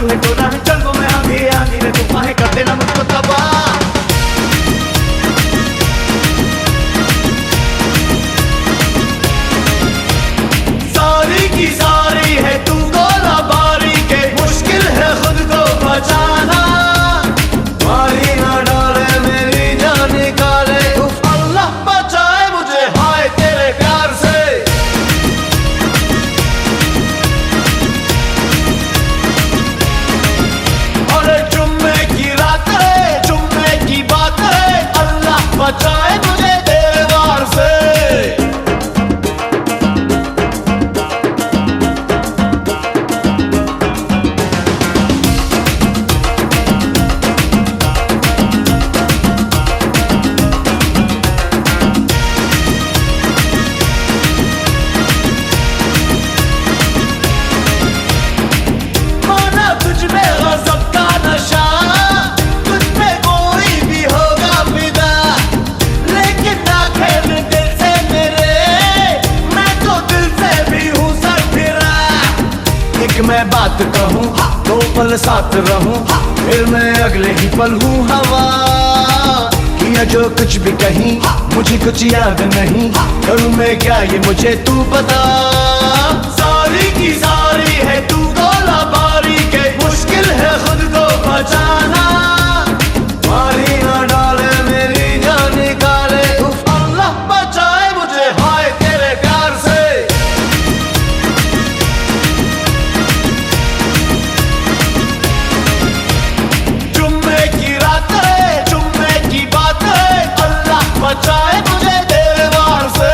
तू है टोना है चंगो में आंधी आंधी रे तूफान है कर देना मुझको तबाह। सारी की सारी है तू गोला बारी के मुश्किल है खुद को बचाना। मारी ना डाले मेरी जान निकाले उफ अल्लाह बचाए मुझे हाय तेरे प्यार से। अरे जुम्मे की रात है जुम्मे की बात है अल्लाह बचाए मुझे तेरे वार से। मैं बात कहूँ दो पल साथ रहूँ फिर मैं अगले ही पल हूँ हवा। किया जो कुछ भी कहीं मुझे कुछ याद नहीं करूँ मैं क्या ये मुझे तू बता। सारी की सारी है तू गोला बारी के मुश्किल है खुद को बचाना। मारी ना डाले मेरी जान निकाले उफ अल्लाह बचाए मुझे हाय तेरे प्यार से। बचाए मुझे तेरे वार से।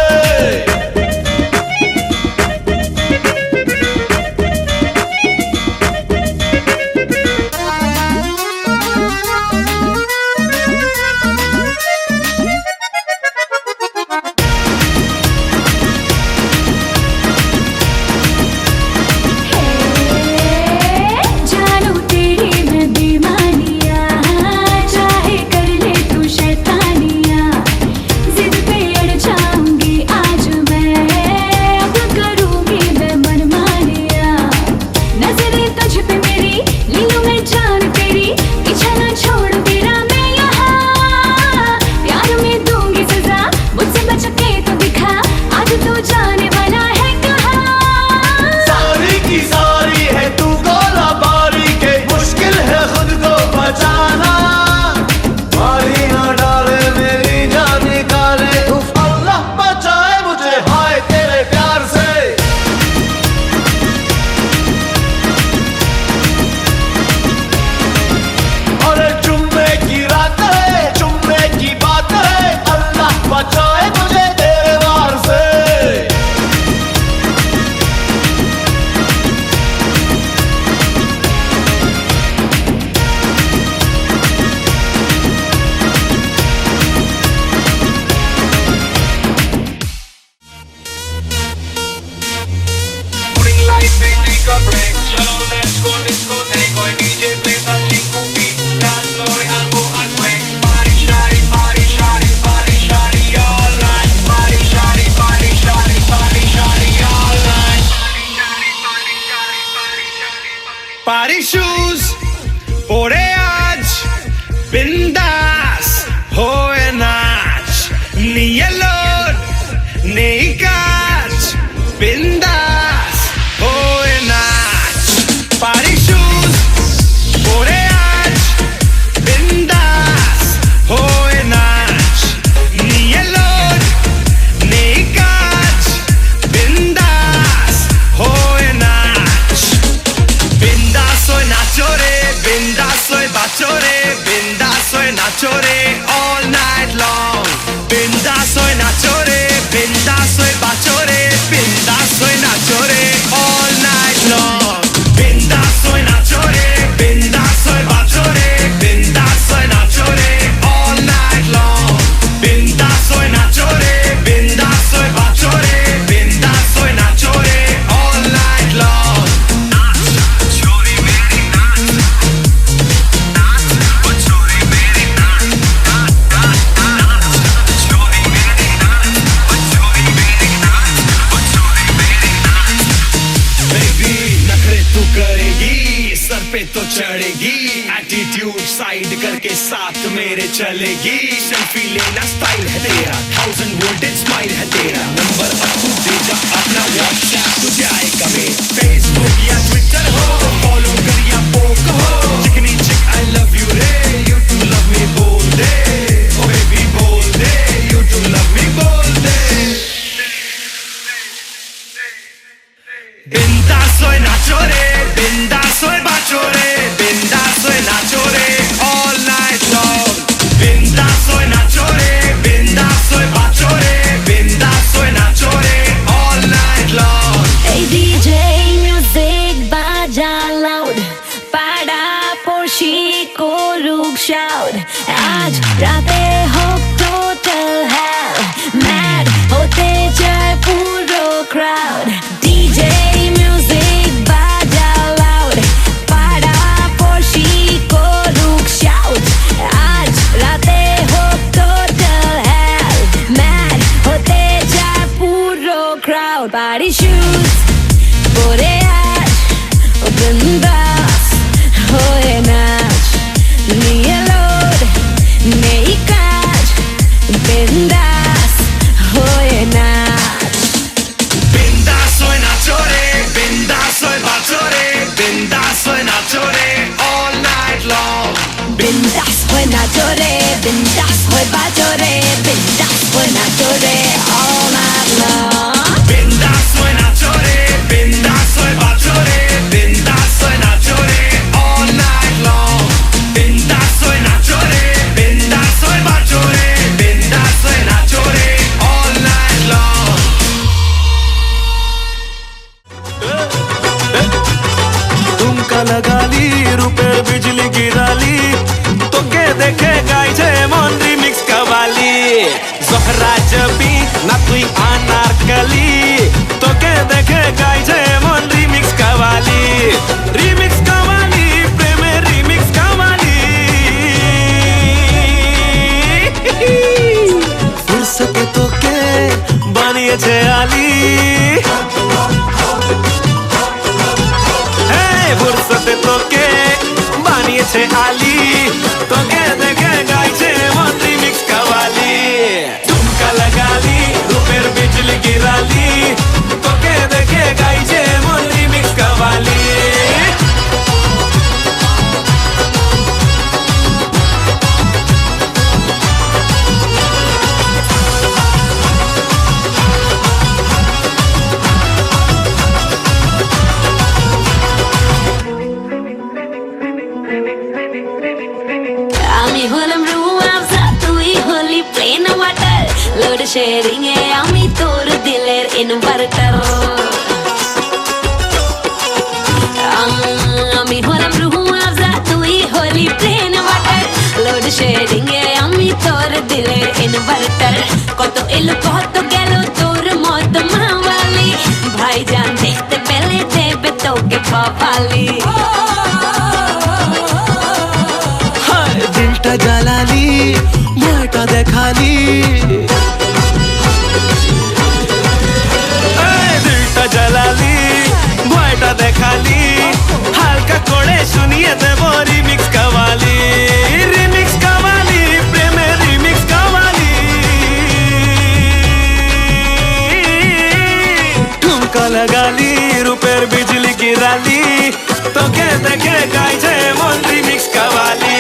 Party shoes পরে আজ বিন্দাস হয়ে নাচ নিয়ে লোড নেই কাজ বিন্দাস হয়ে নাচ। Party shoes পরে আজ বিন্দাস হয়ে নাচ নিয়ে লোড নেই কাজ বিন্দাস হয়ে নাচ। বিন্দাস হয়ে নাচো রে বিন্দাস হয়ে বাঁচো রে বিন্দাস হয়ে নাচো রে all night long। বিন্দাস হয়ে নাচো রে বিন্দাস হয়ে বাঁচো রে বিন্দাস হয়ে নাচো রে all night long। বিন্দাস হয়ে নাচো রে বিন্দাস হয়ে বাঁচো রে বিন্দাস হয়ে নাচো রে all night long। বিন্দাস হয়ে নাচো রে বিন্দাস হয়ে বাঁচো রে বিন্দাস হয়ে নাচো রে all night long। चढ़ेगी, एटीट्यूड साइड करके साथ मेरे चलेगी। सेल्फी लेना स्टाइल है तेरा, 1000 वोल्टेज स्माइल है तेरा। नंबर अब तू दे जा अपना, व्हाट्सएप तुझे आएगा मेरे। फेसबुक या ट्विटर हो, फॉलो कर या पोक हो। चिकनी चिक आई लव यू रे, यू टू लव मी बोल दे। ओ बेबी बोल दे, यू टू लव मी बोल दे। बिंदास होए नाचो रे, बिंदास होए बाचो रे, बिंदास होए नाचो रे all night long। बिंदास होए नाचो रे, बिंदास होए बाचो रे, बिंदास होए नाचो रे all night long। Hey DJ music baja loud, pada porshi ko ruk shout। आज राते हो total hell, mad होते जाए पूरो crowd। DJ music baja loud, pada porshi ko ruk shout। आज राते हो total hell, mad होते जाए पूरो crowd। Party shoes pore aaj bindas hoye naach, niye load nahi kaaj, bindas hoye naach। बिंदास होए नाचो रे, बिंदास होए बाचो रे, बिंदास होए नाचो रे all night long। Bindas hoye nacho re, bindas hoye bajo re, bindas hoye nacho re all night long। बिंदास होए नाचो रे, बिंदास होए बाचो रे, बिंदास होए नाचो रे all night long। बिंदास होए नाचो रे, बिंदास होए बाचो रे, बिंदास होए नाचो रे all night long। तुमका लगा ली रुपए बिजली गिरा ली, तो के देखे गाइছে মন রিমিক্স কাবালি। জহরা জবি না তুই আনারকলি, তোকে দেখে গাইছে মন রিমিক্স কাবালি। রিমিক্স কাবালি, প্রেমের রিমিক্স কাবালি। ফুরসতে তোকে বানিয়েছে আলী, ফুরসতে তোকে বানিয়েছে আলী, তোকে দেখে গাইছে মন রিমিক্স কাওয়ালি। ঝুমকা লাগালি রূপের বিজলি গিরালি, তোকে দেখে গাইছে মন রিমিক্স কাওয়ালি। আমি হলাম রুয়াবজা, তুই হলি প্লেন ওয়াটার, লোড শেয়ারিং এ আমি তোর দিলের ইনভার্টার। আমি হলাম রুয়াবজা, তুই হলি প্লেন ওয়াটার, লোড শেয়ারিং এ আমি তোর দিলের ইনভার্টার। কত এলো কত গেল তোর মত মাওয়ালি, ভাইজান দেখতে পেলে দেবে তোকে পাপালি। দিলটা জ্বালালি, ভয়টা দেখালি, দিলটা জ্বালালি, ভয়টা দেখালি। হালকা করে শুনিয়ে দেব রিমিক্স কাওয়ালি। রিমিক্স কাওয়ালি, প্রেমের রিমিক্স কাওয়ালি। ঠুমকা লাগালি রূপের বিজলি গিরালি, তোকে দেখে গাইছে মন রিমিক্স কাওয়ালি।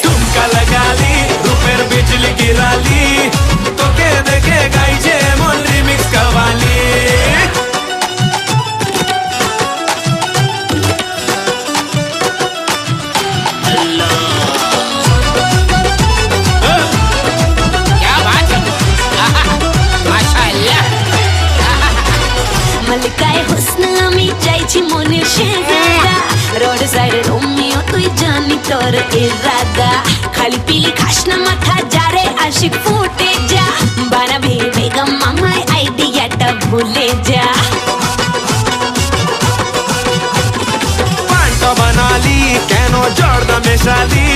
ঠুমকা লাগালি রূপের বিজলি গিরালি, তোকে দেখে গাইছে মন রিমিক্স কাওয়ালি। মল্লিকায় হুসন আমি চাইছি মনের শেহজাদা, রোড সাইডে রোমিও তুই জানি তোর ইরাদা। খালি পিলি খাস না মাথা যারে আশিক ফুটে যা, বানাবি বেগম মামায় আইডিয়াটা ভুলে যা। পান্তা বানালি কেন জর্দা মেশালি,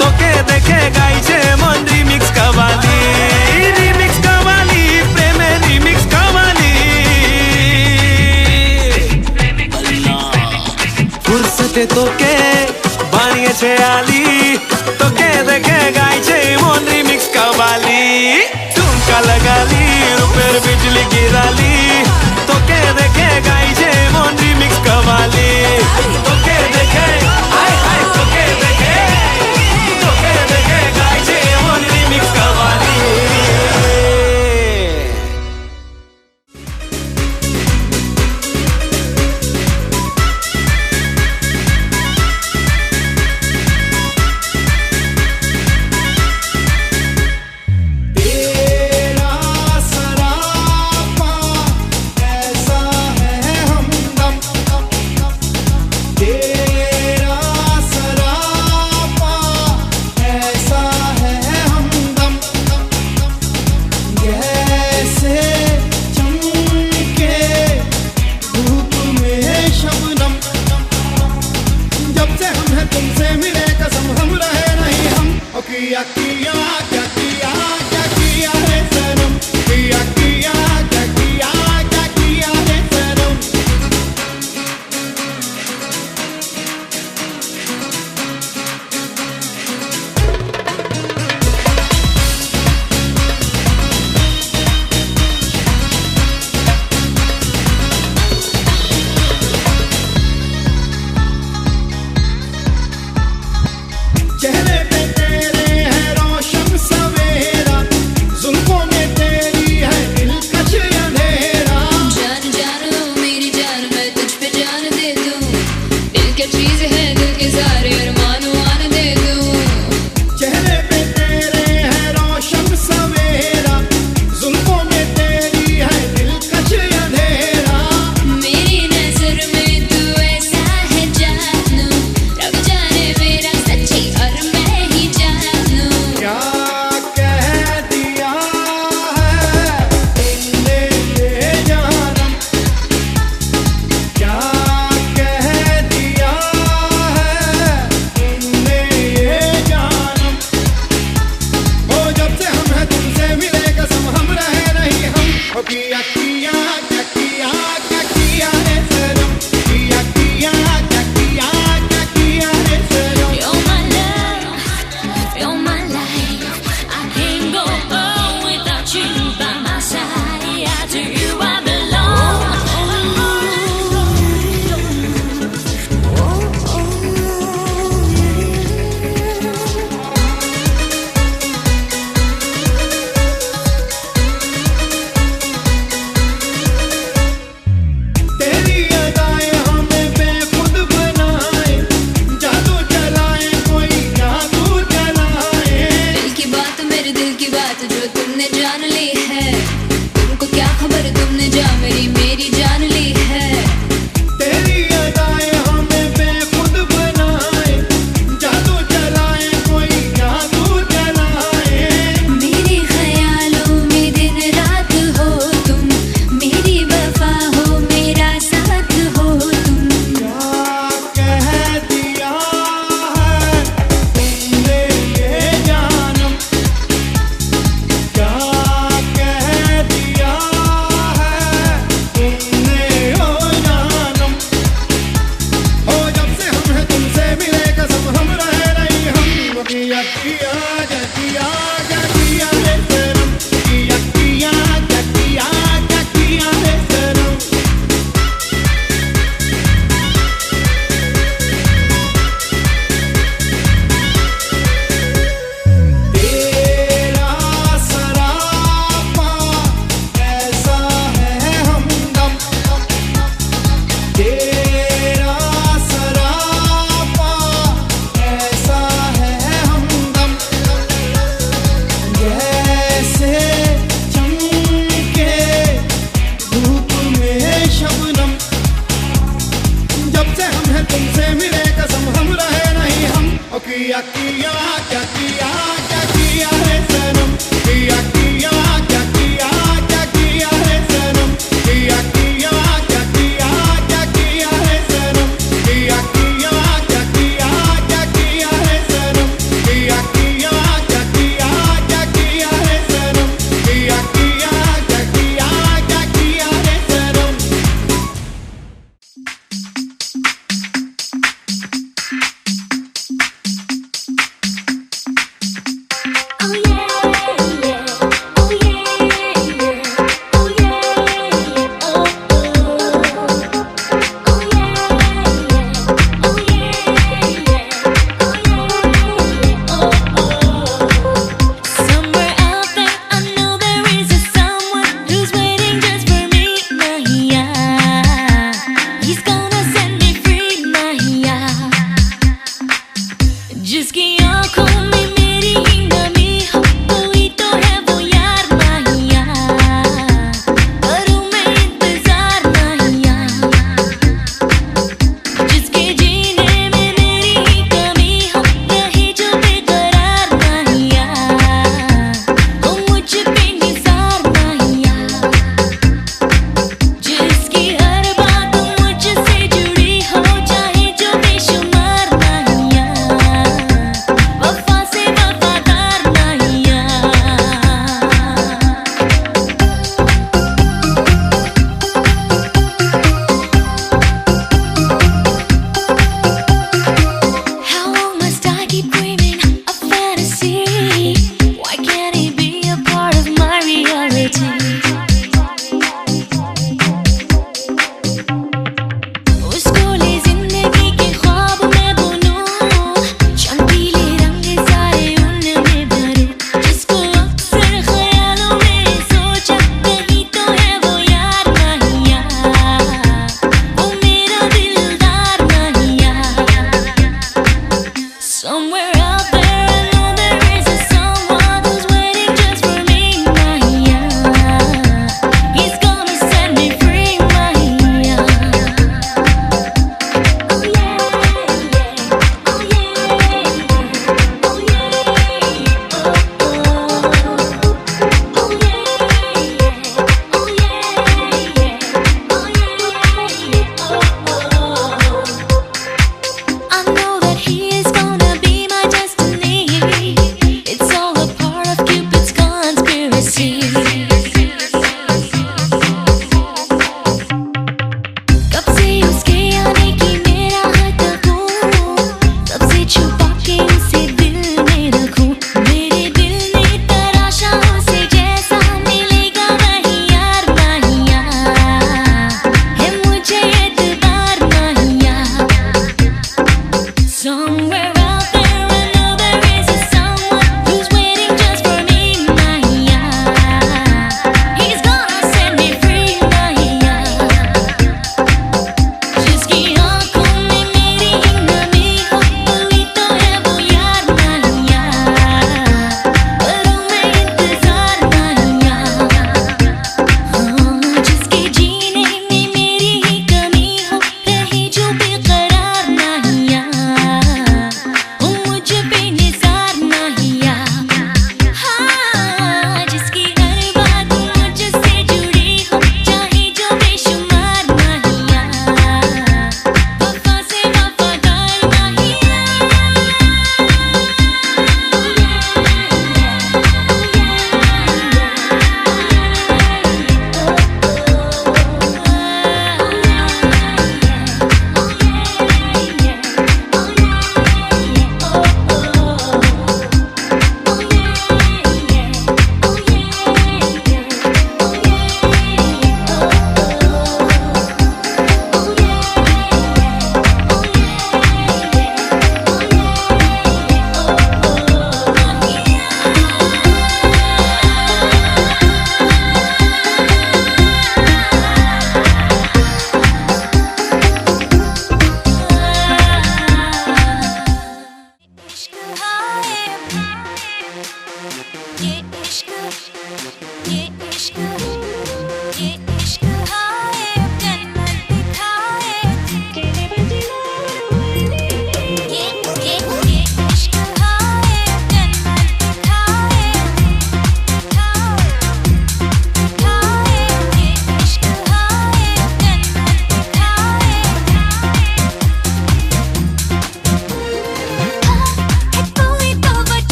তোকে দেখে গাইছে মন রিমিক্স কাওয়ালি। রিমিক্স কাওয়ালি, প্রেমের রিমিক্স কাওয়ালি। ফুরসতে তোকে છે આલી તો કે દેખે ગાય છે મોન રિમિક્સ કવાલી ठुमका लगाली रुपेर बिजली गिराली तो के देखे गाय छे मोन रिमिक्स कवाली तो के देखे हाय हाय तो के देखे गाय छे मोन रिमिक्स कवाली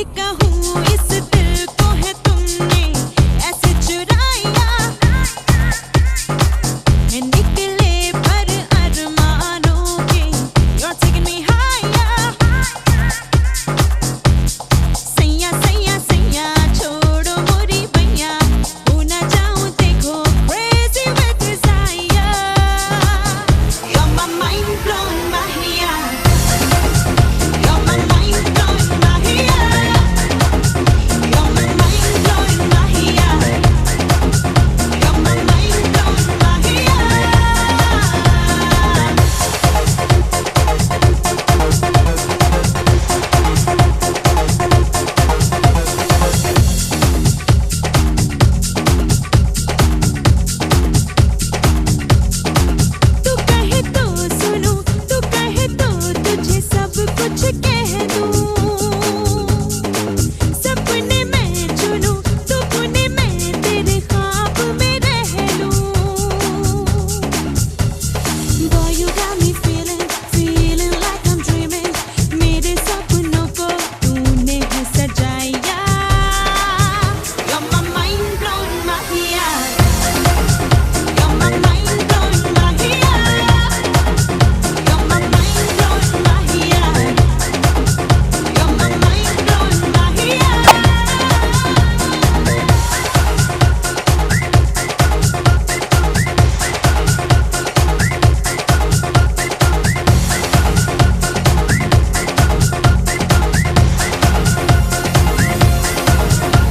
किससे कहूँ इस दिल को है तुमने ऐसे चुराया, निकले पर अरमानों के You're taking me higher। सैया सैया सैया छोड़ो मोरी भैया, हो ना जाऊं देखो crazy with desire। You're my mind blown Mahia, you're my mind blown Mahia, you're my mind blown Mahia, you're my mind blown Mahia। तू कहे तो सुनूं, तू कहे तो तुझे सब कुछ कह दूं, सपने मैं चुनूं, सपने मैं तेरे ख्वाब में रह लूं। Boy you got me feeling, feeling like I'm dreaming। मेरे सपनों को तूने है सजाया। You're my mind blown Mahia, you're my mind blown Mahia, you're my mind blown Mahia, you're my mind blown Mahia।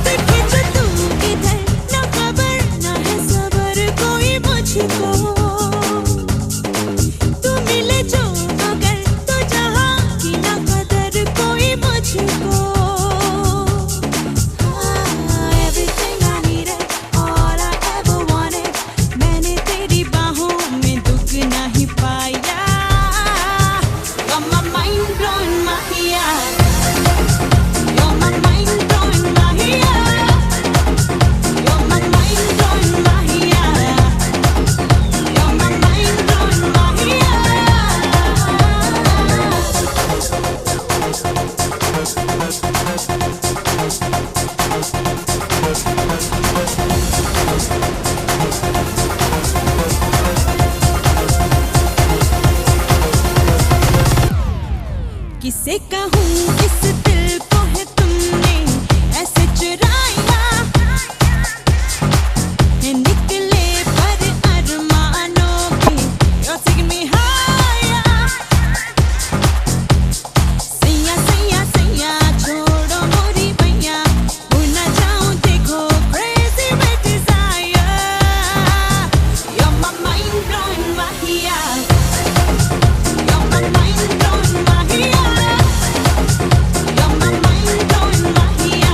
देखे जो तू इधर, ना खबर ना है सबर कोई मुझको, तू मिले जो अगर तो जहाँ की ना कदर कोई मुझको। Everything I needed, all I ever wanted, मैंने तेरी बाहों में दुगना ही पाया। You're my mind blown Mahia, you're my mind blown Mahia, you're my mind blown Mahia, you're my mind blown Mahia। किससे कहूँ इस दिल को है तुमने ऐसे चुराया, निकले पर अरमानों के You're taking me higher। सैया सैया सैया छोड़ो मोरी भैया, हो ना जाऊं देखो crazy with desire। You're my mind blown Mahia, you're my mind blown Mahia, you're my mind blown Mahia,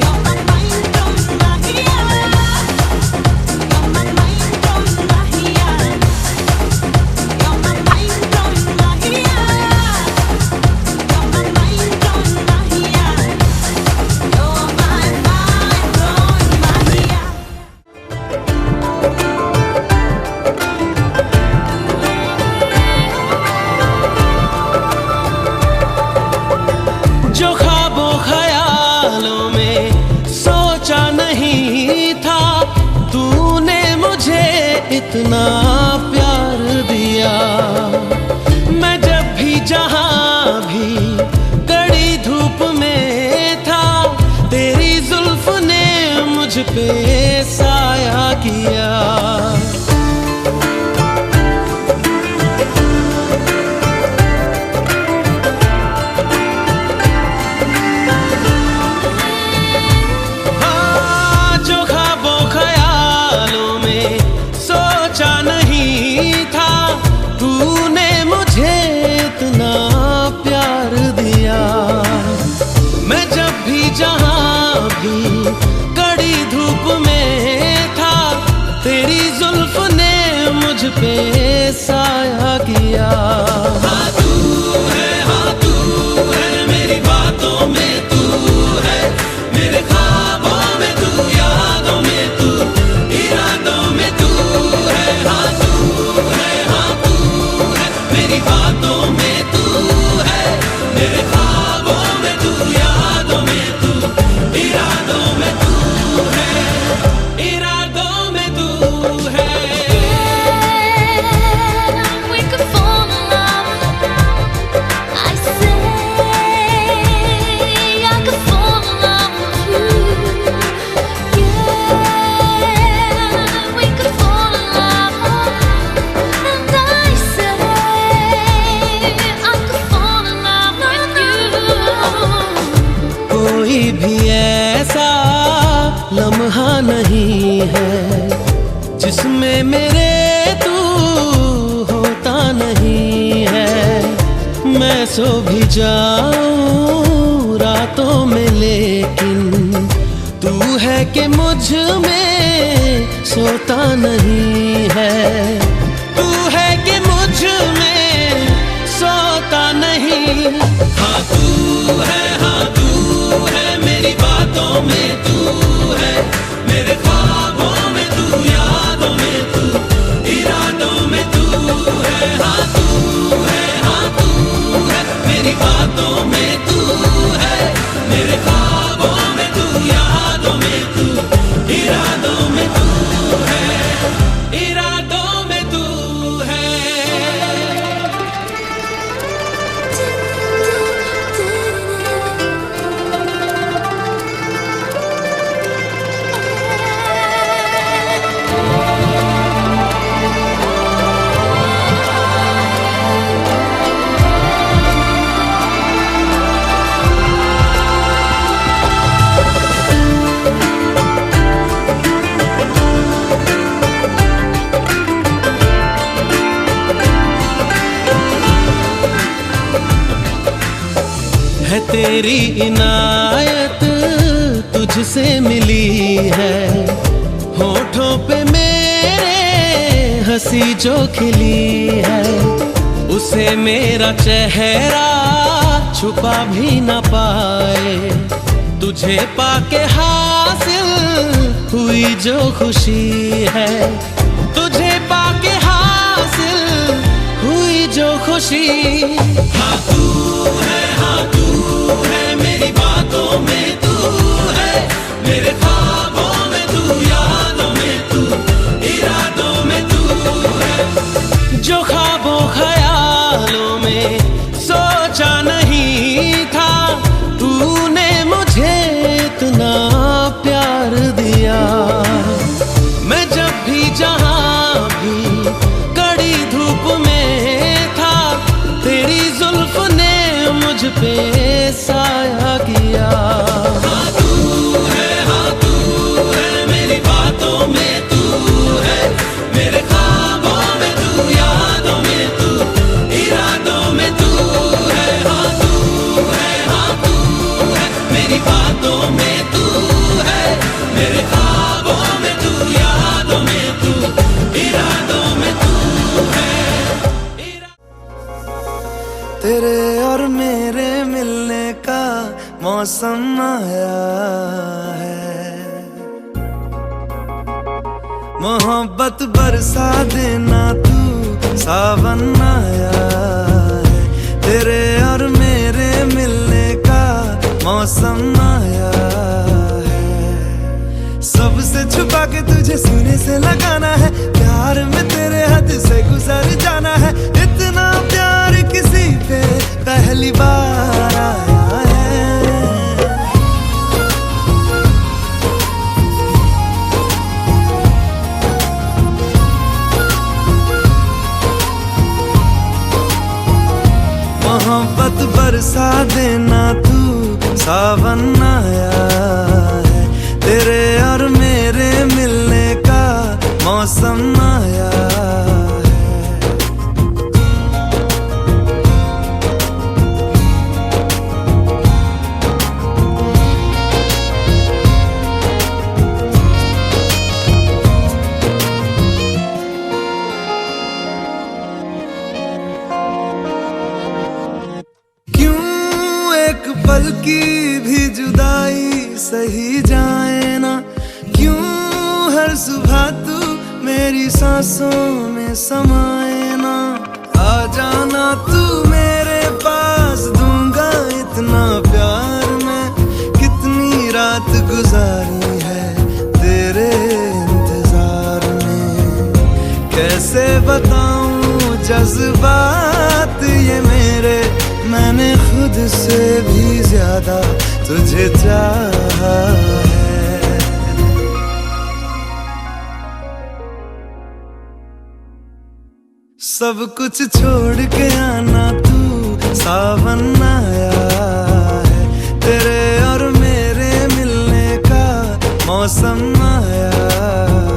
you're my mind blown Mahia, you're my mind blown Mahia, you're my mind blown Mahia, you're my mind blown Mahia, you're my mind blown Mahia। जो ख्वाबों ख्यालों में सोचा नहीं था, तूने मुझे इतना प्यार दिया। मैं जब भी जहाँ भी कड़ी धूप में था, तेरी जुल्फ ने मुझ पे साया किया। जो ख्वाबों ख्यालों में सोचा नहीं था, तूने मुझे इतना प्यार दिया। मैं जब भी जहाँ भी कड़ी धूप में था, तेरी जुल्फ ने मुझ पे साया किया। हाँ तू है मेरी बातों में तू है, मेरे ख्वाबों में तू, यादों में तू, इरादों में तू है। हाँ तू है मेरी बातों में तू है, मेरे ख्वाबों में तू। में मेरे तू होता नहीं है। मैं सो भी जाऊं रातों में लेकिन तू है कि मुझ में सोता नहीं है। तू है कि मुझ में सोता नहीं। हाँ तू है मेरी बातों में तू है, मेरे ख्वाबों में तू, यादों में तू, इरादों में तू है। हाँ तू है मेरी बातों में तू है, मेरे ख्वाबों में तू, यादों में तू, इरादों में तू है, इरादों में तू है। है तेरी इनायत तुझसे मिली है, होठों पे मेरे हंसी जो खिली है, उसे मेरा चेहरा छुपा भी न पाए। तुझे पाके हासिल हुई जो खुशी है, तुझे पाके हासिल हुई जो खुशी। हाँ तू है मेरी बातों में तू है, मेरे ख्वाबों में तू, यादों में तू, इरादों में तू है। जो ख्वाबों ख्यालों में सोचा नहीं था, तूने मुझे इतना प्यार दिया। मैं जब भी जहां भी कड़ी धूप में था, तेरी जुल्फ ने मुझ पे साया किया। हाँ तू है मेरी बातों में तू है, मेरे ख्वाबों में तू, यादों में तू, इरादों में तू है। हाँ तू है मेरी बातों में तू है, मेरे ख्वाबों में तू, यादों में तू, इरादों में तू है। तेरे और मेरे मिलने का मौसम आया है, मोहब्बत बरसा देना तू सावन आया है। तेरे और मेरे मिलने का मौसम आया है, सबसे छुपा के तुझे सीने से लगाना है, प्यार में तेरे हद से गुजर जाना है। इतना प्यार किसी पे पहली बार आया है। मोहब्बत बरसा देना तू सावन आया है, तेरे और मेरे मिलने का मौसम आया है। पल की भी जुदाई सही जाए ना, क्यों हर सुबह तू मेरी सांसों में समाए ना। आ जाना तू मेरे पास, दूंगा इतना प्यार मैं, कितनी रात गुजारी है तेरे इंतजार में। कैसे बताऊं जज्बात ये मेरे, मैंने खुद से भी ज्यादा तुझे चाहा है। सब कुछ छोड़ के आना तू सावन आया है, तेरे और मेरे मिलने का मौसम आया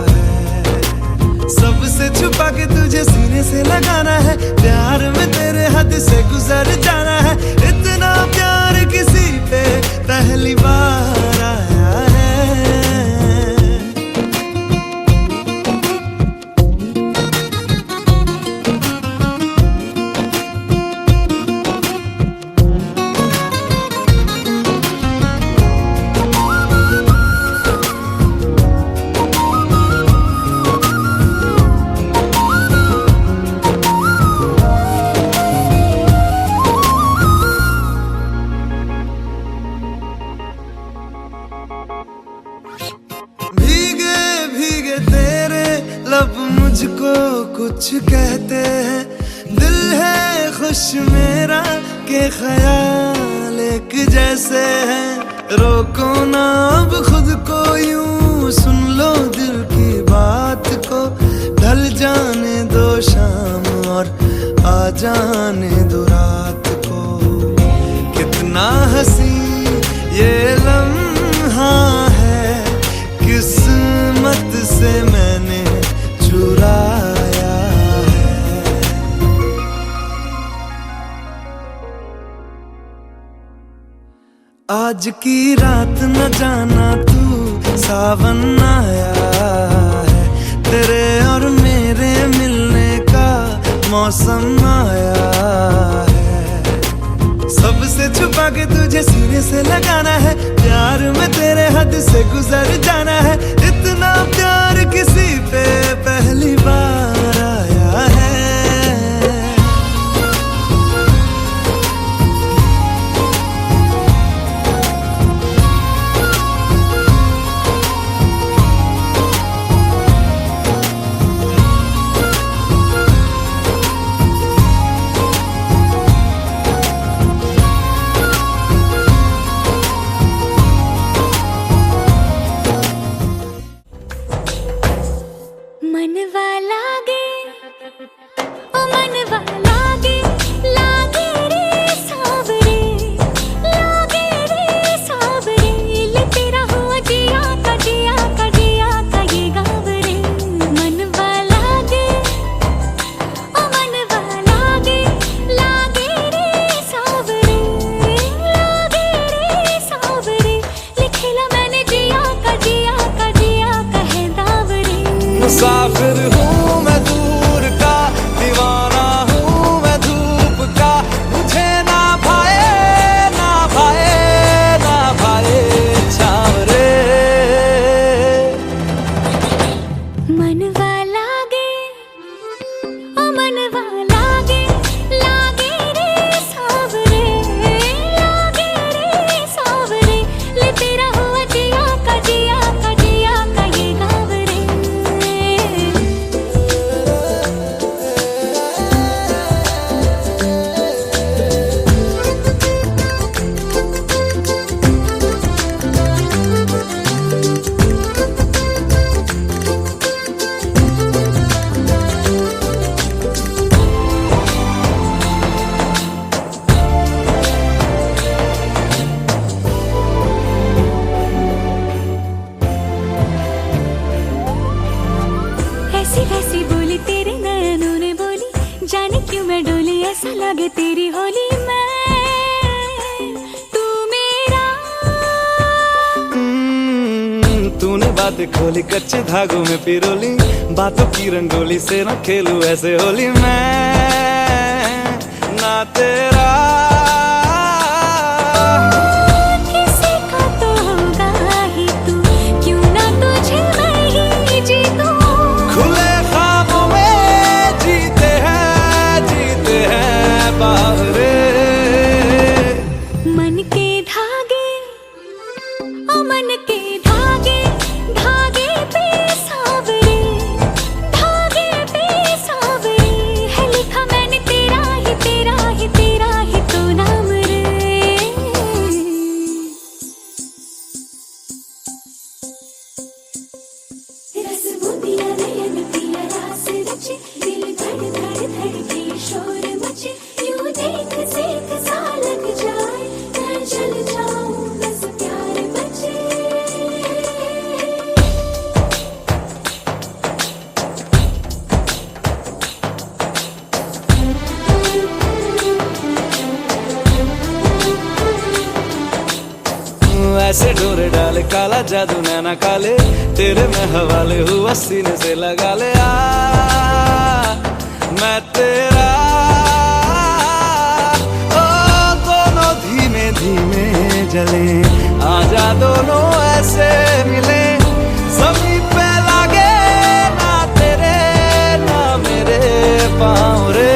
है। लगाना है, प्यार में तेरे हद से गुजर जाना है। इतना प्यार किसी पे पहली बार आया है। भीगे भीगे तेरे लब मुझको कुछ कहते हैं, दिल है खुश मेरा के ख्याल एक जैसे हैं। रोको ना अब खुद को यूं, सुन लो दिल की बात को। ढल जाने दो शाम और आ जाने दो रात को। कितना हंसी ये लम्हा है, किस्मत से मैंने चुराया है। आज की रात न जाना तू सावन आया है, तेरे और मेरे मिलने का मौसम आया है। सबसे छुपा के तुझे सीने से लगाना है, प्यार में तेरे हद से गुजर जाना है। इतना प्यार किसी पे पहली बार आया है। मनवा लागे, ओ मनवा लागे, लागे रे सावरे, लागे रे सावरे। ले तेरा हुआ जिया का जिया का जिया का ये गाँव रे। मनवा लागे, ओ मनवा लागे, लागे रे सावरे, लागे रे सावरे। लिखेला मैंने जिया का जिया का जिया का है दाव रे। मुसाफिर हूँ मैं दूर का, दीवाना हूँ मैं धूप का। मुझे ना भाए ना भाए ना भाए छाँव रे। मनवा लागे, ओ मनवा लागे, लागे रे सावरे, लागे रे सावरे। ले तेरा हुआ जिया का जिया का जिया का ये गाँव रे। ऐसी वैसी बोली तेरे नयनों ने बोली, जाने क्यों मैं डोली। ऐसा लगे तेरी होली मैं, तू मेरा। तूने बातें खोली कच्चे धागों में पिरोली, बातों की रंगोली से न खेलूं ऐसे होली मैं ना तेरा। किसी का तो होगा ही तू, क्यों ना तुझे मैं ही जीतूं। खुले ख्वाबों में जीते हैं बाहरे। मन के धागे, ओ मन के धागे, धागे पे सावरे, धागे पे सावरे। है लिखा मैंने तेरा ही तेरा ही तेरा ही तो नाम रे। रस बूंदिया नयन पिया रास रचे, दिल धड़ धड़ धड़के शोर मचे। यूं देख सेक सा लग जाए, मैं चल जाऊं बस प्यार बचे। ऐसे डोरे डाले काला जादू नैना काले तेरे में हवाले हुआ सीने से लगा ले मैं तेरा ओ दोनों धीमे धीमे जले आजा दोनों ऐसे मिले जमीन पे लागे ना तेरे ना मेरे पाँव रे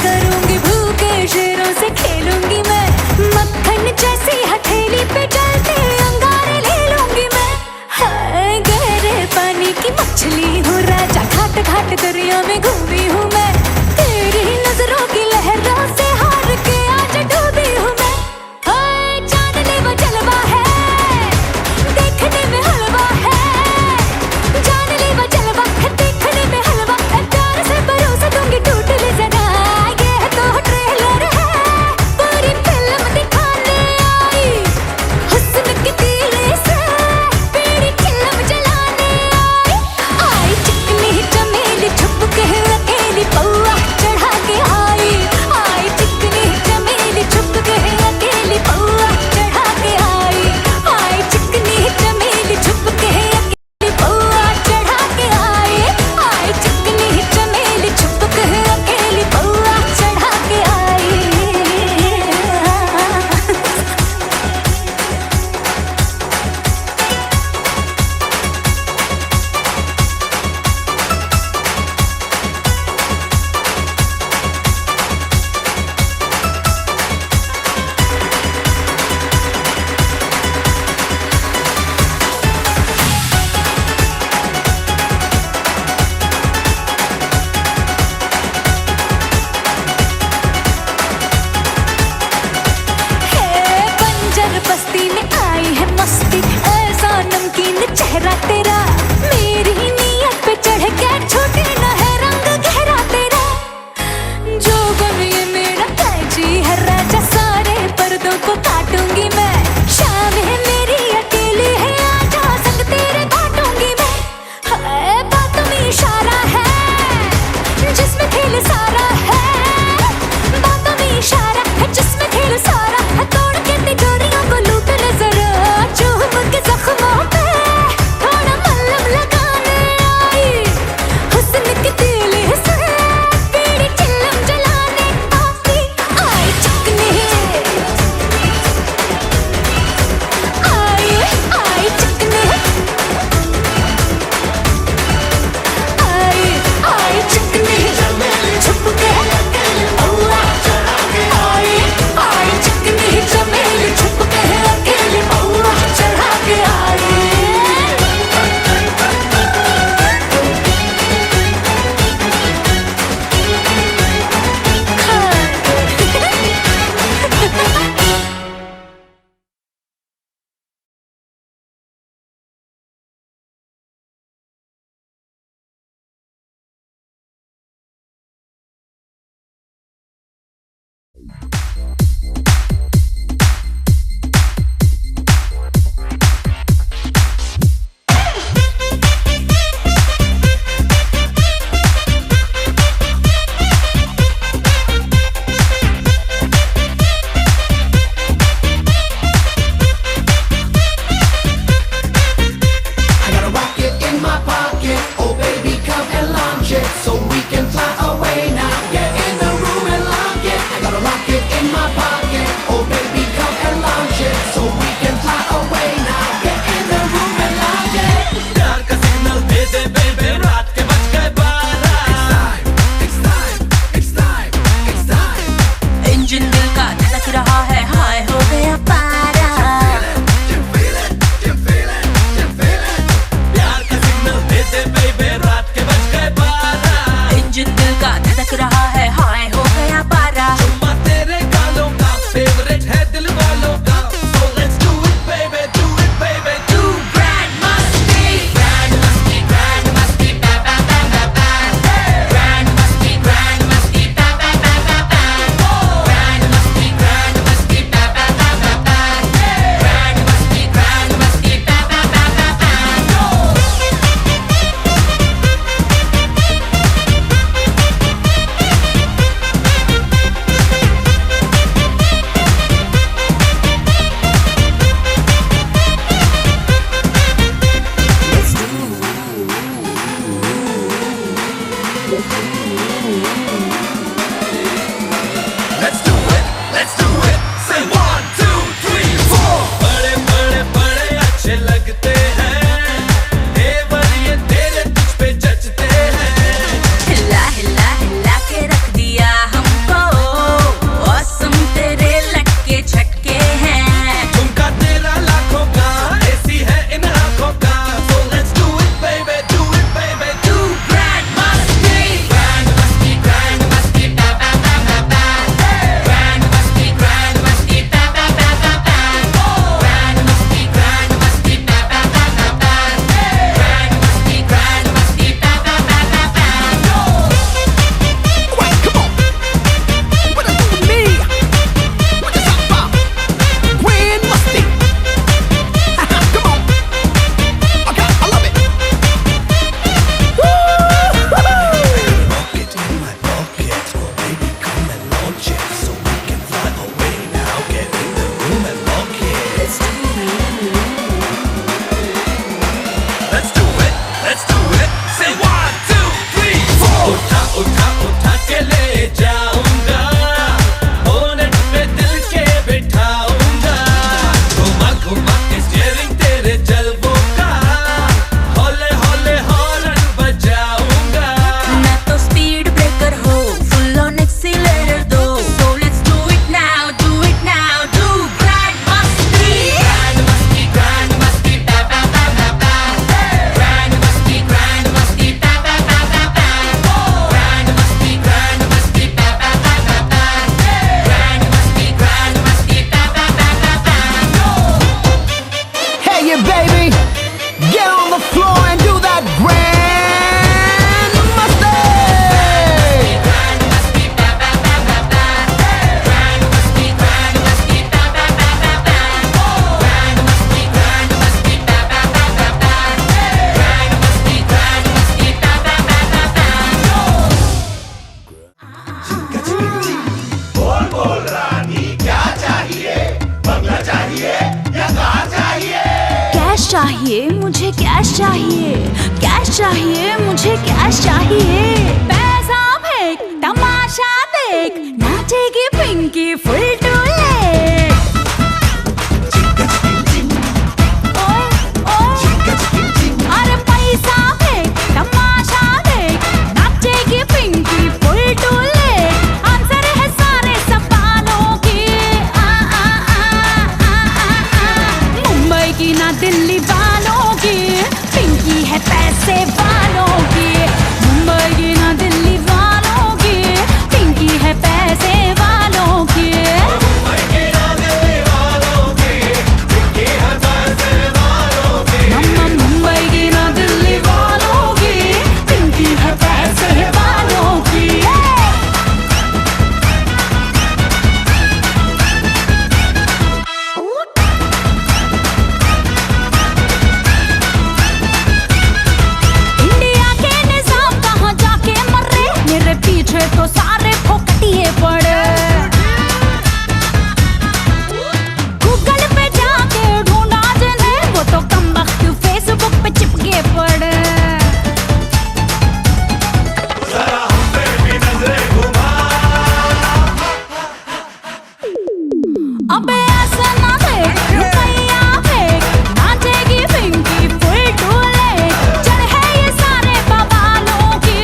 करूंगी भूखे शेरों से खेलूंगी मैं मक्खन जैसी हथेली पे चलते अंगारे ले लूंगी मैं हाय गहरे पानी की मछली हूँ राजा घाट घाट दरिया में घूमी हूँ मैं तेरी नजरों की लहरों से हार के आज डूबी हूँ मैं हाय जानलेवा जलवा है देखने में हलवा है जानलेवा जलवा है देखने में हलवा है प्यार से भरोसा दूंगी टूट ले जरा आई चिकनी चमेली छुप के अकेली पौआ चढ़ा के आई चिकनी Let's do it, let's do it. Say 1, 2, 3, 4. बड़े बड़े बड़े अच्छे लगते हैं, देवर ये तेरे तुझ पे जचते हैं। हिला हिला हिला के रख दिया हमको, औसम तेरे लटके झटके हैं। झुमका तेरा लाखों का, ऐसी है इन आँखों का। So let's do it baby, do it baby, do Grand masti, grand masti, grand masti, ba ba ba ba ba. grand masti, grand masti, ba ba ba ba ba. Grand masti, grand masti, ba ba ba ba ba. Grand masti, grand masti, ba ba ba ba ba. Wait, come on. What up with me? What you talking about? Grand Musty. Come on. Okay, I love it. Woo! Rocket in my pocket, oh baby, come and launch it, so we can fly away now. Get in the room and lock it. Let's do it, let's do it. Say 1, 2, 3, 4. उठा उठा उठा के ले जाऊंगा, bonnet पे दिल के बिठाऊंगा। घुमा घुमा के स्टीयरिंग तेरे जलवों का, हौले हौले हॉर्न बजाऊंगा। मैं तो स्पीड ब्रेकर हो, फुल ऑन एक्सीलरेटर दो। So let's do it now, do Grand Masti. Grand Masti, Grand Masti, ba ba ba ba ba. Grand Masti, Grand Masti, ba ba ba ba ba. Grand Masti, Grand Masti, ba ba ba ba ba. Grand Masti, Grand Masti, ba ba ba ba ba. Hey, yeah, baby, get on the floor and do that Grand Musty. Grand Masti, ba ba ba ba ba. Grand Masti, Grand Masti, ba ba ba ba ba. Grand Masti, Grand Masti, ba ba ba ba ba. Grand Masti, Grand Masti, ba ba ba ba ba. Cash चाहिए मुझे, cash चाहिए, cash चाहिए मुझे, cash चाहिए। पैसा फेंक, तमाशा देख, नाचेगी पिंकी फुल टू लेग। ओए ओए, अरे पैसा फेंक, तमाशा देख, नाचेगी Pinky full to leg. Answer है सारे सवालों के, मुंबई की ना दिल्ली वालों की, पिंकी है पैसे वालों की। मुंबई की ना दिल्ली वालों की, पिंकी है पैसे वालों की। मम्मा मुंबई की ना दिल्ली वालों की, पिंकी है पैसे वालों की। इंडिया के निजाम कहाँ जाके मरे, मेरे पीछे तो सारे फोकटिए पड़े। गूगल पे जाके ढूंढा जिन्हें, वो तो कमबख्त फेसबुक पे चिपके पड़े। अबे ऐसे ना देख, रुपया फेंक, नाचेगी पिंकी फुल टू लेग। चढ़ है ये सारे बवालों की,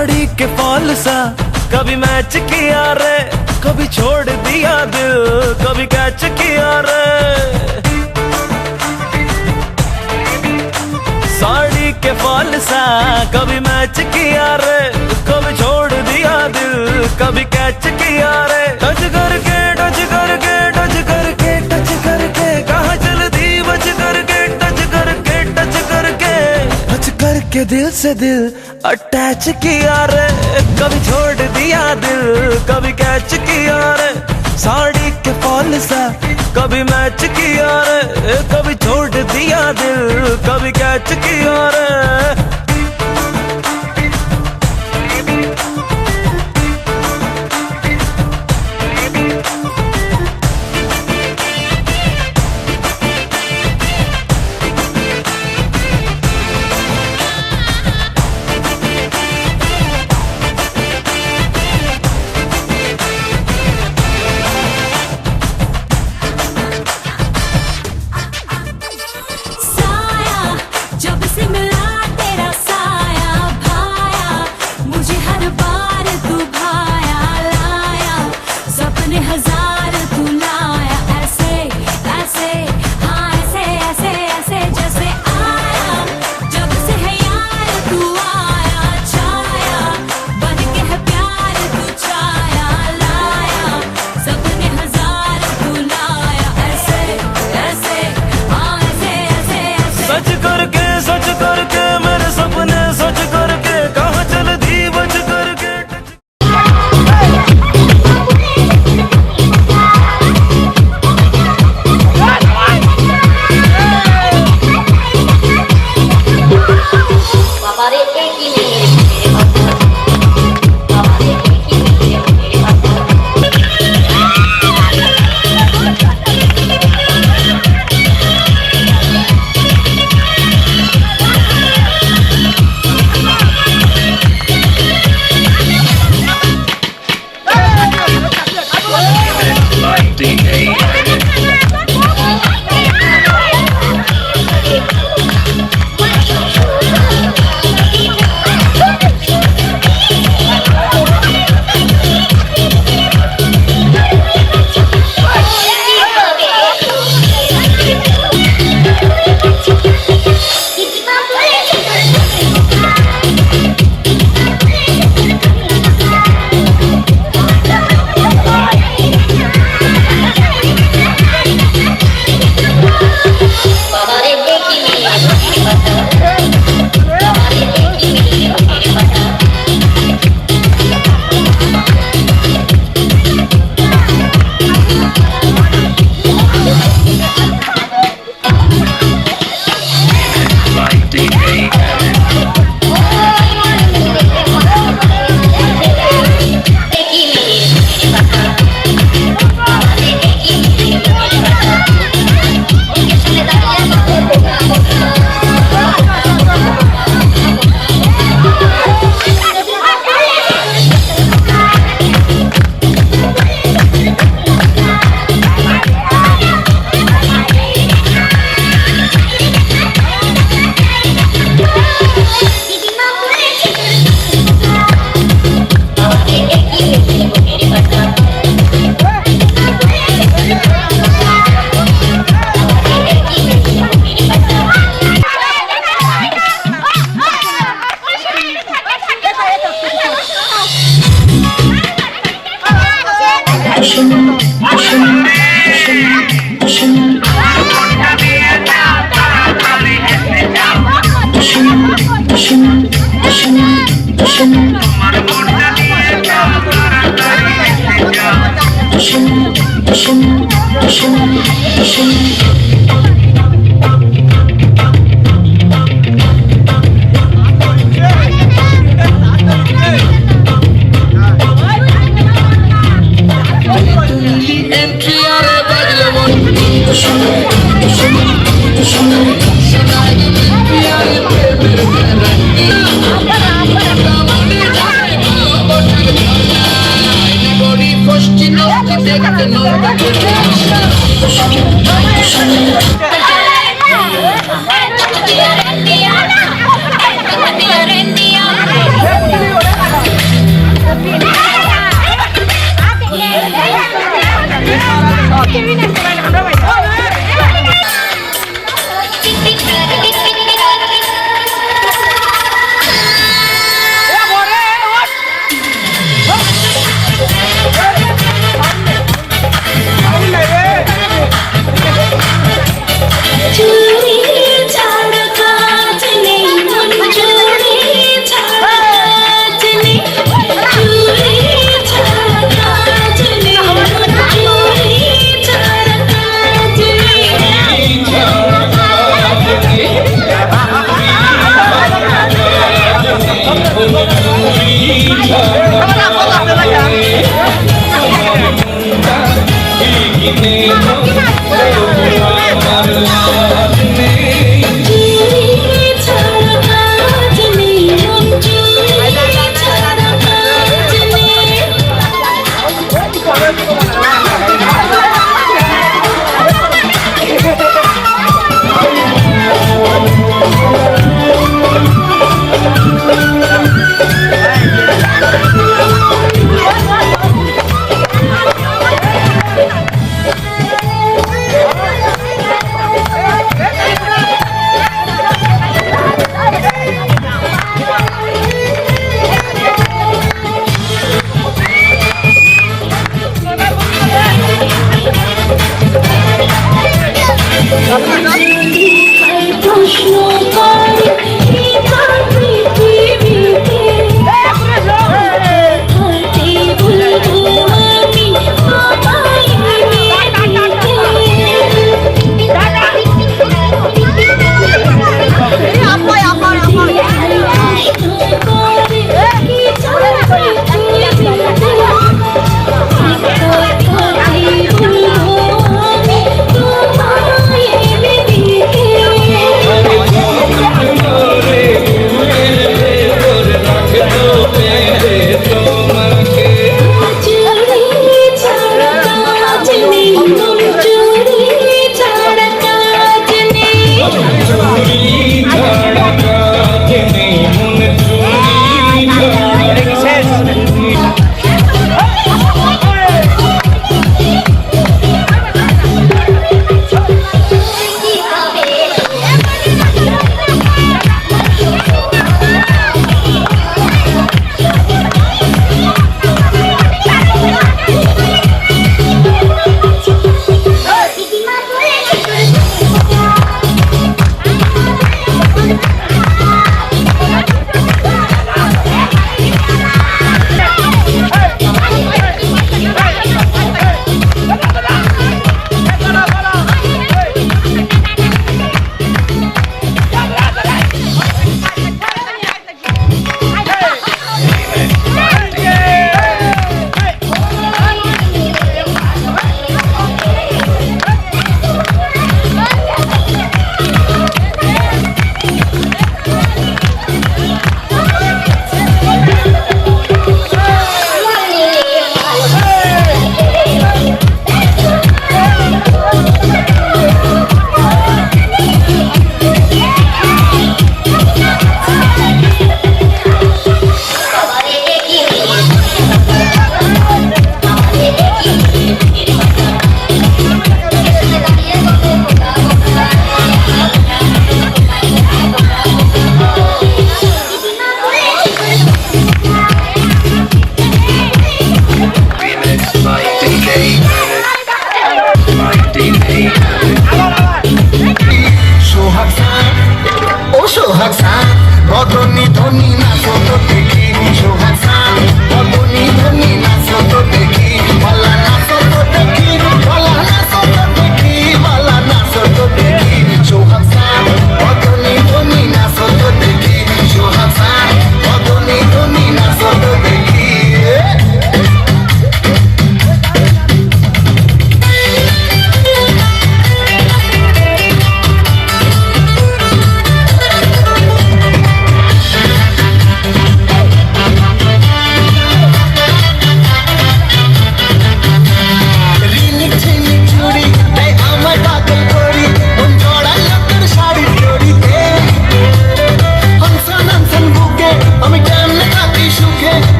साड़ी के फॉल सा कभी मैच किया रे, कभी छोड़ दिया दिल, कभी कैच किया रे। साड़ी के फॉल सा कभी मैच किया रे, कभी छोड़ दिया दिल, कभी कैच किया रे। टच करके टच करके टच करके टच करके कहाँ चल दी बच करके टच करके टच करके टच करके दिल से दिल अटैच किया रे, कभी छोड़ दिया दिल, कभी कैच किया रे। साड़ी के फॉल सा कभी मैच किया रे, कभी छोड़ दिया दिल, कभी कैच किया रे। साया जब से मिला तेरा साया भाया, मुझे हर बार तू भाया लाया, सपने हजार तू लाया। ऐसे ऐसे हाँ ऐसे ऐसे ऐसे जैसे आया, जब से है यार तू आया छाया, बन के है प्यार तू छाया लाया, सपने हजार तू लाया। ऐसे ऐसे हाँ ऐसे ऐसे ऐसे सच करके मेरे सपने सच करके कहाँ चल दी बच करके।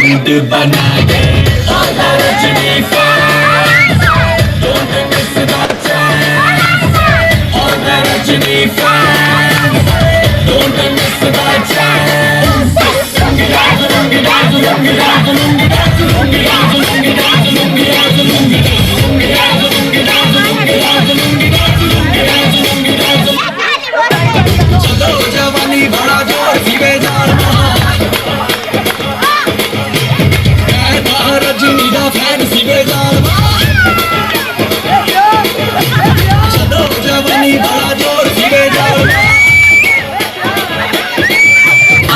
मूड बना दे all the Rajini fans don't miss the chance all the Rajini fans don't miss the chance lungi dance lungi dance lungi dance lungi dance lungi dance lungi dance lungi dance lungi dance lungi dance lungi dance lungi dance lungi dance lungi dance चलो जवानी बड़ा जोर की बेजार रजनी दा fan सी बेजार चलो जवानी बड़ा जोर की बेजार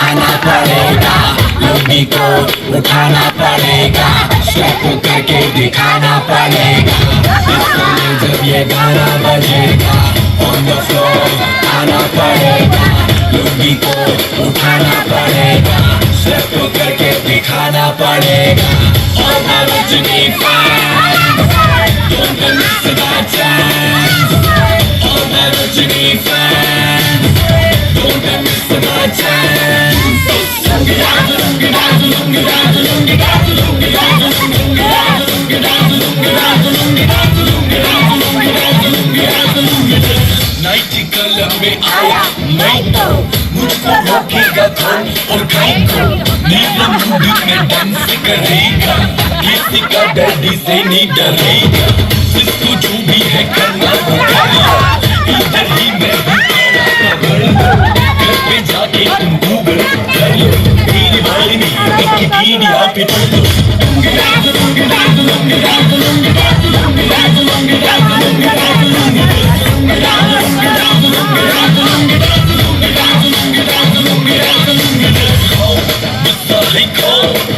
आना पड़ेगा लुंगी को उठाना पड़ेगा स्टेप करके दिखाना पड़ेगा डिस्को में जब ये गाना बजेगा ऑन द फ्लोर आना पड़ेगा लुंगी को उठाना पड़ेगा स्टेप करके दिखाना पड़ेगा all the Rajini fans don't miss the chance all the Rajini fans don't miss the chance lungi dance lungi dance lungi dance lungi dance lungi dance lungi dance lungi dance lungi dance lungi dance lungi dance lungi dance lungi dance lungi dance night club में आया मैं तो मुझको रोकेगा कौन और कहीं को नीलम मूड में डांस करेगा किसी का डैडी से नहीं डरेगा जिसको जो भी है करना वो करेगा इधर ही मैं भी खड़ा पकड़ घर पे जाके तुम गूगल कर लो मेरी भाई ने विकिपीडिया पे पढ़ लो lungi dance lungi dance lungi dance lungi dance lungi dance lungi dance lungi dance lungi dance lungi dance lungi dance lungi dance lungi dance lungi dance lungi dance lungi dance lungi dance गुस्सा है कौन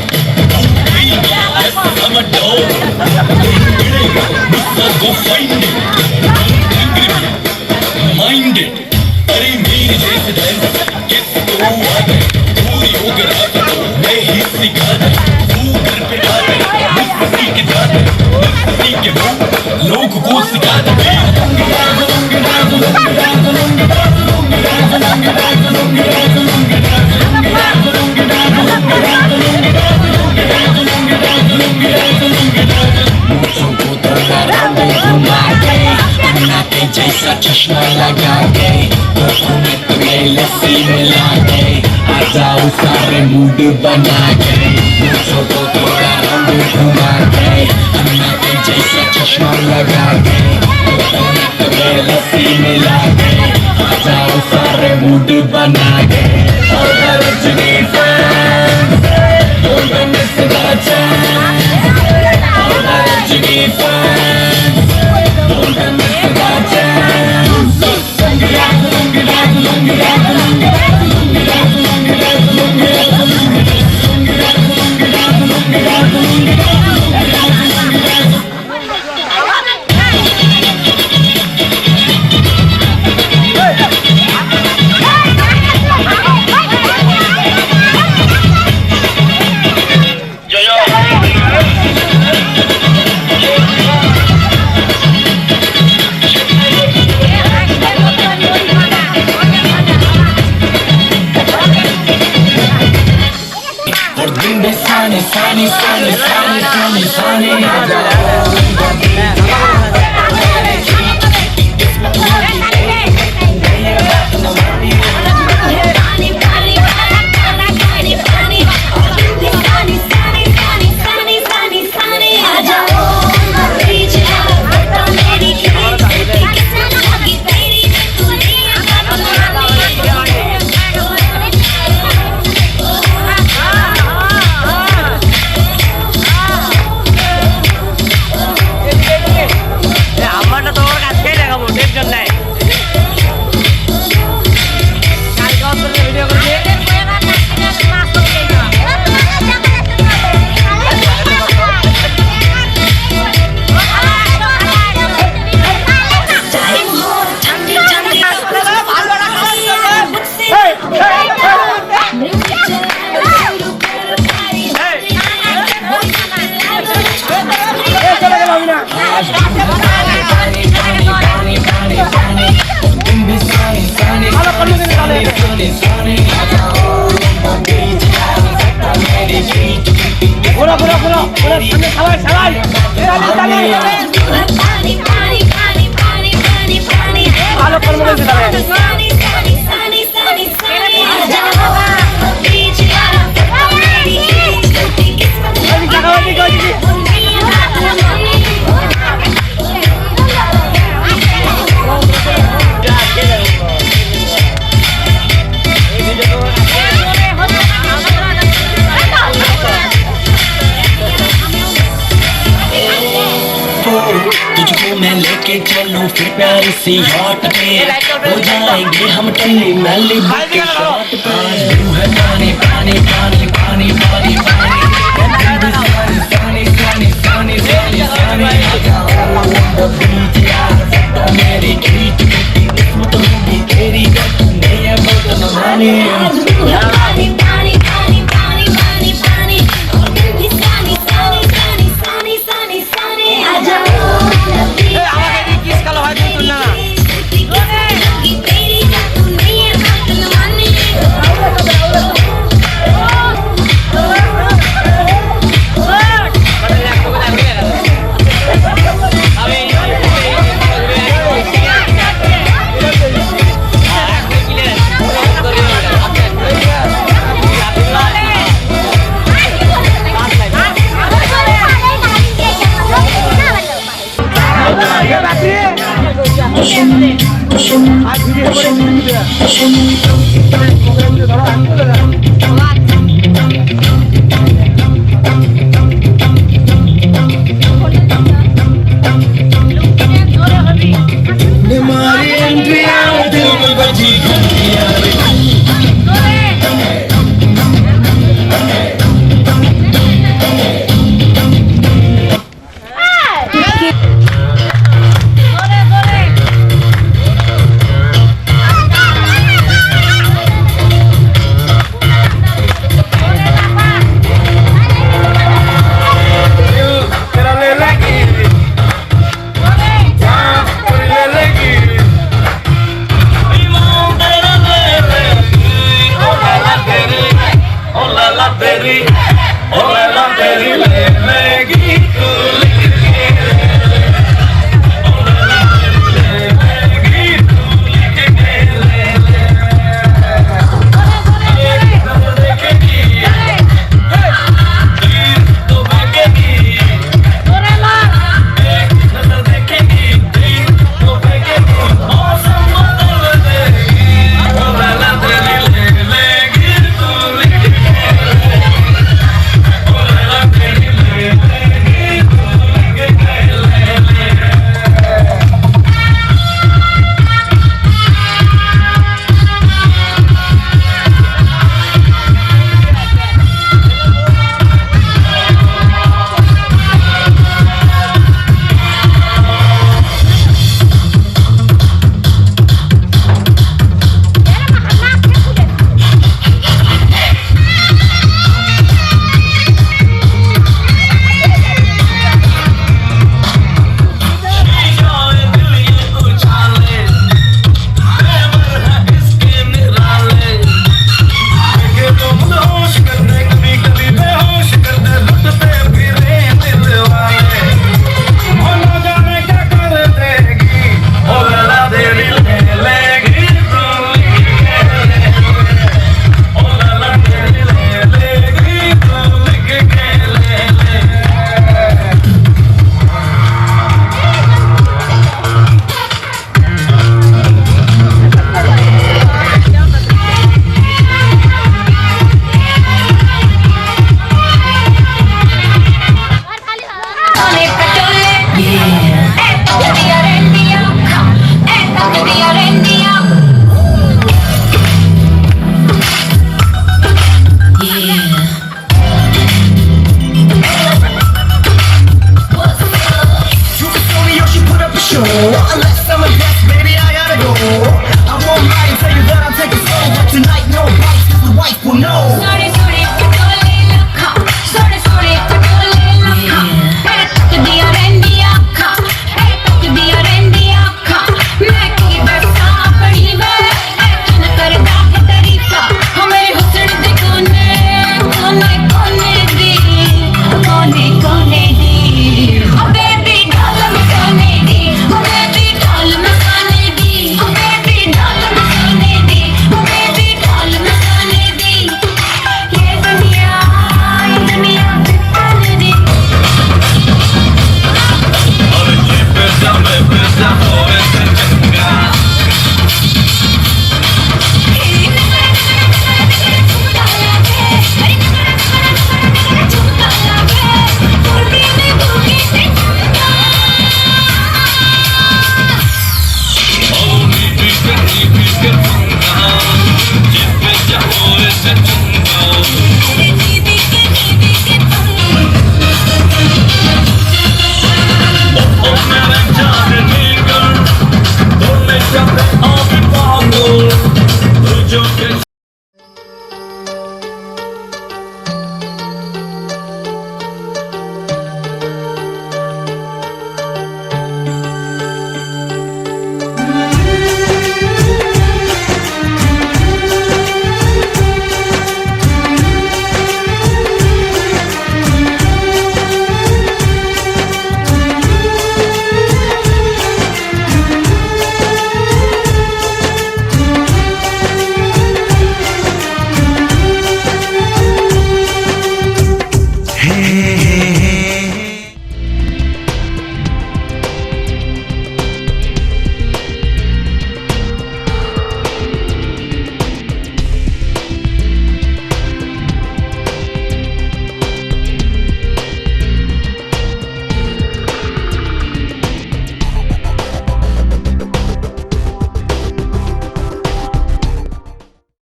I'm a dog. Gussa go find it. Angry mind it. अरे मेरे जैसे डांस किसको आ गए पूरी हो गया तो मैं ही सिखा दे तू घर पे आ गए मुझसे के साथ मुझसे के वो लोग को सिखा दे lungi dance lungi dance lungi dance lungi dance lungi dance lungi dance lungi dance lungi dance lungi dance lungi dance lungi dance lungi dance lungi dance lungi dance lungi dance lungi dance मुझको तो लड़ाने घुमा के अन्ना के जैसा चश्मा लगा के में तुम्हें लस्सी मिला के आ जाओ सारे मूड बना के मुझको तो थोड़ा रंग घुमा के अन्ना के जैसा चश्मा लगा के में तुम्हें लस्सी मिला के आ जाओ सारे मूड बना के all the Rajini fans don't miss the chance all the Rajini fans don't miss the chance lungi dance lungi dance lungi dance lungi dance lungi dance lungi dance lungi dance lungi dance lungi dance lungi dance lungi dance lungi dance lungi dance Sunny, sunny, sunny, sunny, sunny, sunny, ঘোরো ঘোরো ঘোরো ঘোরো সামনে সবাই সবাই তালে पानी पानी पानी पानी पानी पानी ভালো কর্ম করতে হবে सानी सानी सानी सानी सानी आजा हवा बीच यारा मेरी किस्मत ওই জায়গা ওই দিকে तुझको मैं लेके चलूं फिर प्यारी सी हॉट पे हो जाएंगे हम टल्ली नल्ली बुके शॉट पे तू है पानी पानी पानी पानी पानी पानी सानी सानी सानी सानी सानी बीच यार तो मेरी खींच बेटी किस्मत होगी तेरी नहीं है बदल मानी पानी पानी पानी पानी पानी पानी और दिल भी सानी सानी सानी सानी सानी सानी आजा আমাকে কিস কালো হয় তুই তুলনা না तेरी तू नहीं है बदल मानी আর ভিডিও করে